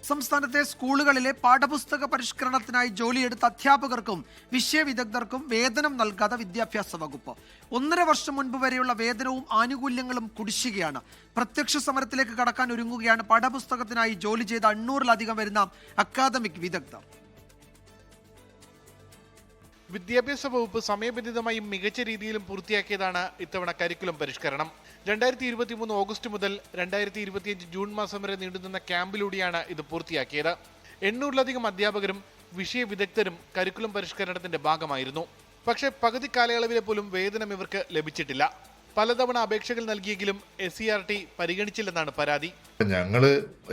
സംസ്ഥാനത്തെ സ്കൂളുകളിലെ പാഠപുസ്തക പരിഷ്കരണത്തിനായി ജോലിയെടുത്ത അധ്യാപകർക്കും വിഷയവിദഗ്ധർക്കും വേതനം നൽകാതെ വിദ്യാഭ്യാസ വകുപ്പ്. 1.5 വർഷം മുൻപ് വരെയുള്ള വേതനവും ആനുകൂല്യങ്ങളും കുടിശ്ശികയാണ്. പ്രത്യക്ഷ സമരത്തിലേക്ക് കടക്കാൻ ഒരുങ്ങുകയാണ് പാഠപുസ്തകത്തിനായി ജോലി ചെയ്ത 800-ലധികം വരുന്ന അക്കാദമിക് വിദഗ്ധർ. വിദ്യാഭ്യാസ വകുപ്പ് സമയബന്ധിതമായും മികച്ച രീതിയിലും പൂർത്തിയാക്കിയതാണ് ഇത്തവണ കരിക്കുലം പരിഷ്കരണം. 2023 ഓഗസ്റ്റ് മുതൽ 2025 ജൂൺ മാസം വരെ നീണ്ടുനിന്ന ക്യാമ്പിലൂടെയാണ് ഇത് പൂർത്തിയാക്കിയത്. 800-ലധികം അധ്യാപകരും വിഷയ വിദഗ്ധരും കരിക്കുലം പരിഷ്കരണത്തിന്റെ ഭാഗമായിരുന്നു. പക്ഷേ പകുതി കാലയളവിലെ പോലും വേതനം ഇവർക്ക് ലഭിച്ചിട്ടില്ല. പലതവണ അപേക്ഷകൾ നൽകിയെങ്കിലും SCERT പരിഗണിച്ചില്ലെന്നാണ് പരാതി. ഞങ്ങൾ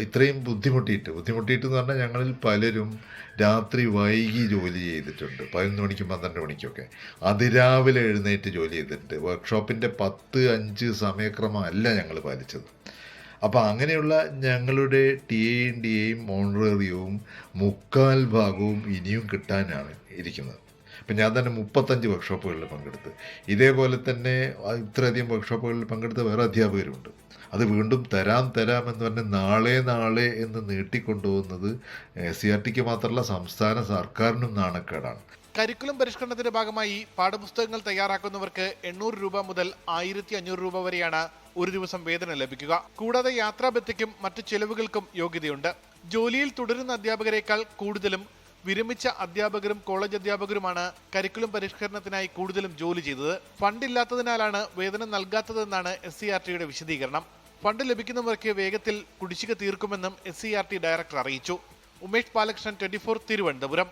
ഇത്രയും ബുദ്ധിമുട്ടിയിട്ട് എന്ന് പറഞ്ഞാൽ ഞങ്ങളിൽ പലരും രാത്രി വൈകി ജോലി ചെയ്തിട്ടുണ്ട്. 11 മണിക്കും 12 മണിക്കൊക്കെ അതിരാവിലെ എഴുന്നേറ്റ് ജോലി ചെയ്തിട്ടുണ്ട്. വർക്ക്ഷോപ്പിൻ്റെ 10-5 സമയക്രമം അല്ല ഞങ്ങൾ പാലിച്ചത്. അപ്പോൾ അങ്ങനെയുള്ള ഞങ്ങളുടെ ടിഎയും ഓണറേറിയവും 3/4 ഭാഗവും ഇനിയും കിട്ടാനാണ് ഇരിക്കുന്നത്. ഇപ്പം ഞാൻ തന്നെ 35 വർക്ക്ഷോപ്പുകളിൽ പങ്കെടുത്ത്, ഇതേപോലെ തന്നെ ഇത്രയധികം വർക്ക്ഷോപ്പുകളിൽ പങ്കെടുത്ത വേറെ അധ്യാപകരുണ്ട്. അത് വീണ്ടും തരാമെന്ന് പറഞ്ഞ് നാളെ എന്ന് നീട്ടിക്കൊണ്ടുപോകുന്നത് SCERTക്ക് മാത്രമല്ല സംസ്ഥാന സർക്കാരിനും നാണക്കേടാണ്. കരിക്കുലം പരിഷ്കരണത്തിന്റെ ഭാഗമായി പാഠപുസ്തകങ്ങൾ തയ്യാറാക്കുന്നവർക്ക് 800 രൂപ മുതൽ 1500 രൂപ വരെയാണ് ഒരു ദിവസം വേതനം ലഭിക്കുക. കൂടാതെ യാത്രാബത്തയ്ക്കും മറ്റു ചെലവുകൾക്കും യോഗ്യതയുണ്ട്. ജോലിയിൽ തുടരുന്ന അധ്യാപകരെക്കാൾ കൂടുതലും വിരമിച്ച അധ്യാപകരും കോളേജ് അധ്യാപകരുമാണ് കരിക്കുലം പരിഷ്കരണത്തിനായി കൂടുതലും ജോലി ചെയ്തത്. ഫണ്ടില്ലാത്തതിനാലാണ് വേതനം നൽകാത്തതെന്നാണ് SCERTയുടെ വിശദീകരണം. ഫണ്ട് ലഭിക്കുന്നവർക്ക് വേഗത്തിൽ കുടിശ്ശിക തീർക്കുമെന്നും SCERT ഡയറക്ടർ അറിയിച്ചു. ഉമേഷ് ബാലകൃഷ്ണൻ, 24, തിരുവനന്തപുരം.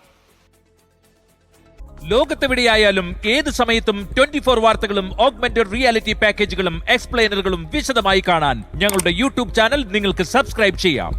ലോകത്തെവിടെയായാലും ഏത് സമയത്തും 24 വാർത്തകളും ഓഗ്മെന്റഡ് റിയാലിറ്റി പാക്കേജുകളും എക്സ്പ്ലെയിനറുകളും വിശദമായി കാണാൻ ഞങ്ങളുടെ YouTube ചാനൽ നിങ്ങൾക്ക് സബ്സ്ക്രൈബ് ചെയ്യാം.